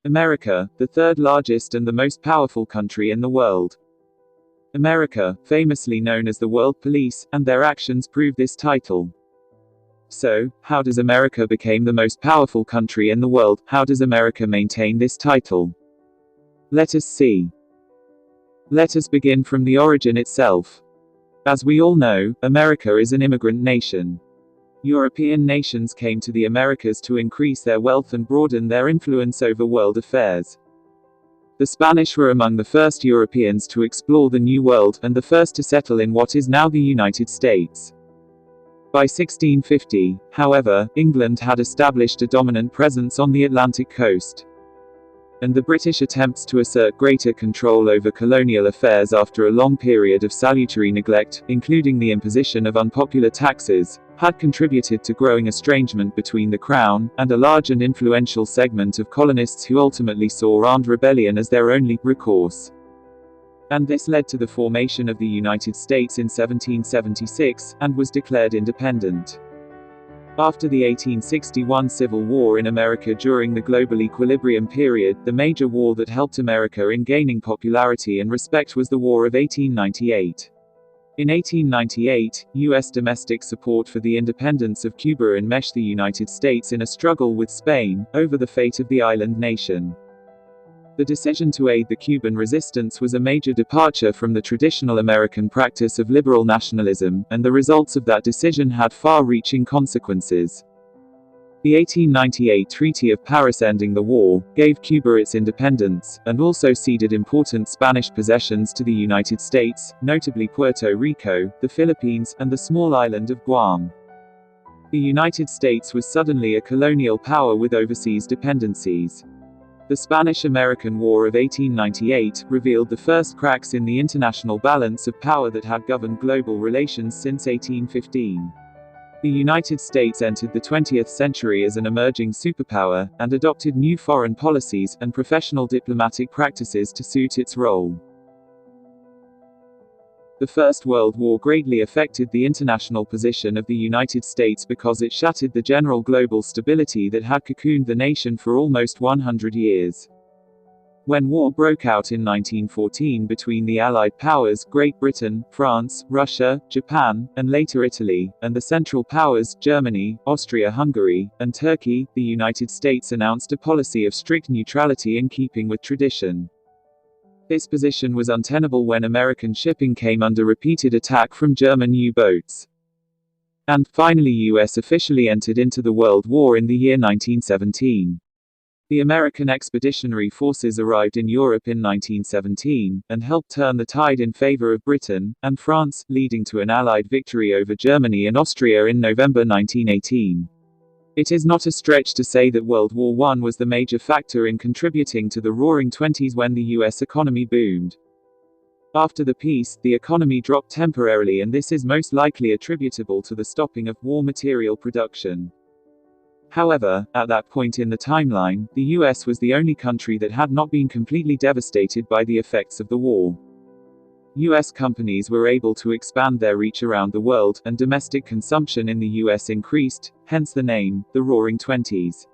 America, the third largest and the most powerful country in the world. America, famously known as the World Police, and their actions prove this title. So, how does America become the most powerful country in the world? How does America maintain this title? Let us see. Let us begin from the origin itself. As we all know, America is an immigrant nation. European nations came to the Americas to increase their wealth and broaden their influence over world affairs. The Spanish were among the first Europeans to explore the New World, and the first to settle in what is now the United States. By 1650, however, England had established a dominant presence on the Atlantic coast. And the British attempts to assert greater control over colonial affairs after a long period of salutary neglect, including the imposition of unpopular taxes, had contributed to growing estrangement between the Crown and a large and influential segment of colonists who ultimately saw armed rebellion as their only recourse. And this led to the formation of the United States in 1776, and was declared independent. After the 1861 Civil War in America during the global equilibrium period, the major war that helped America in gaining popularity and respect was the War of 1898. In 1898, U.S. domestic support for the independence of Cuba enmeshed the United States in a struggle with Spain over the fate of the island nation. The decision to aid the Cuban resistance was a major departure from the traditional American practice of liberal nationalism, and the results of that decision had far-reaching consequences. The 1898 Treaty of Paris, ending the war, gave Cuba its independence, and also ceded important Spanish possessions to the United States, notably Puerto Rico, the Philippines, and the small island of Guam. The United States was suddenly a colonial power with overseas dependencies. The Spanish-American War of 1898 revealed the first cracks in the international balance of power that had governed global relations since 1815. The United States entered the 20th century as an emerging superpower, and adopted new foreign policies and professional diplomatic practices to suit its role. The First World War greatly affected the international position of the United States because it shattered the general global stability that had cocooned the nation for almost 100 years. When war broke out in 1914 between the Allied powers, Great Britain, France, Russia, Japan, and later Italy, and the Central Powers, Germany, Austria-Hungary, and Turkey, the United States announced a policy of strict neutrality in keeping with tradition. This position was untenable when American shipping came under repeated attack from German U-boats. And, finally, US officially entered into the World War in the year 1917. The American expeditionary forces arrived in Europe in 1917, and helped turn the tide in favor of Britain and France, leading to an Allied victory over Germany and Austria in November 1918. It is not a stretch to say that World War I was the major factor in contributing to the Roaring Twenties when the US economy boomed. After the peace, the economy dropped temporarily, and this is most likely attributable to the stopping of war material production. However, at that point in the timeline, the US was the only country that had not been completely devastated by the effects of the war. US companies were able to expand their reach around the world, and domestic consumption in the US increased, hence the name, the Roaring Twenties.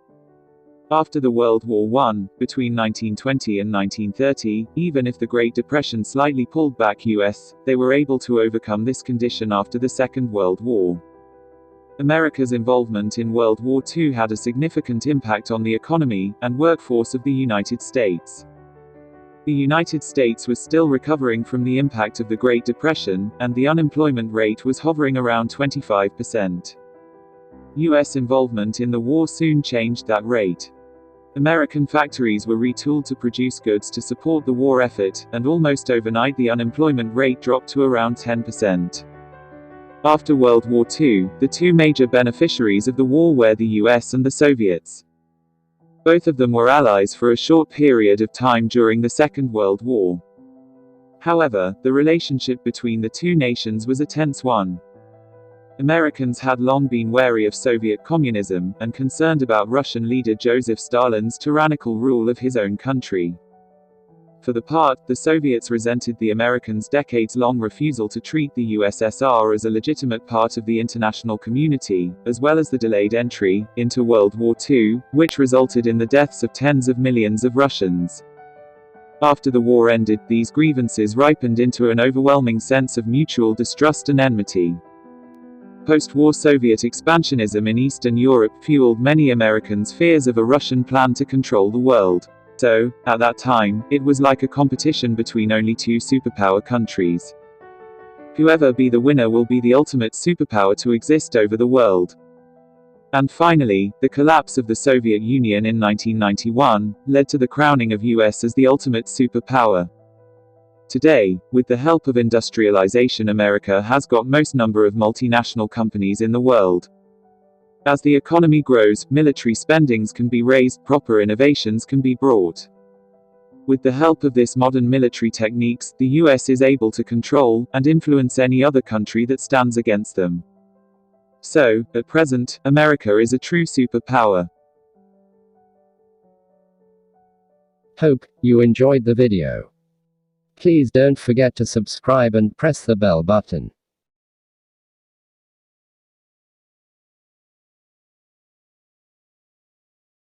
After the World War I, between 1920 and 1930, even if the Great Depression slightly pulled back US, they were able to overcome this condition after the Second World War. America's involvement in World War II had a significant impact on the economy and workforce of the United States. The United States was still recovering from the impact of the Great Depression, and the unemployment rate was hovering around 25%. US involvement in the war soon changed that rate. American factories were retooled to produce goods to support the war effort, and almost overnight the unemployment rate dropped to around 10%. After World War II, the two major beneficiaries of the war were the US and the Soviets. Both of them were allies for a short period of time during the Second World War. However, the relationship between the two nations was a tense one. Americans had long been wary of Soviet communism, and concerned about Russian leader Joseph Stalin's tyrannical rule of his own country. For the part, the Soviets resented the Americans' decades-long refusal to treat the USSR as a legitimate part of the international community, as well as the delayed entry into World War II, which resulted in the deaths of tens of millions of Russians. After the war ended, these grievances ripened into an overwhelming sense of mutual distrust and enmity. Post-war Soviet expansionism in Eastern Europe fueled many Americans' fears of a Russian plan to control the world. So, at that time, it was like a competition between only two superpower countries. Whoever be the winner will be the ultimate superpower to exist over the world. And finally, the collapse of the Soviet Union in 1991 led to the crowning of US as the ultimate superpower. Today, with the help of industrialization, America has got most number of multinational companies in the world. As the economy grows, military spendings can be raised, proper innovations can be brought. With the help of this modern military techniques, the US is able to control and influence any other country that stands against them. So, at present, America is a true superpower. Hope you enjoyed the video. Please don't forget to subscribe and press the bell button.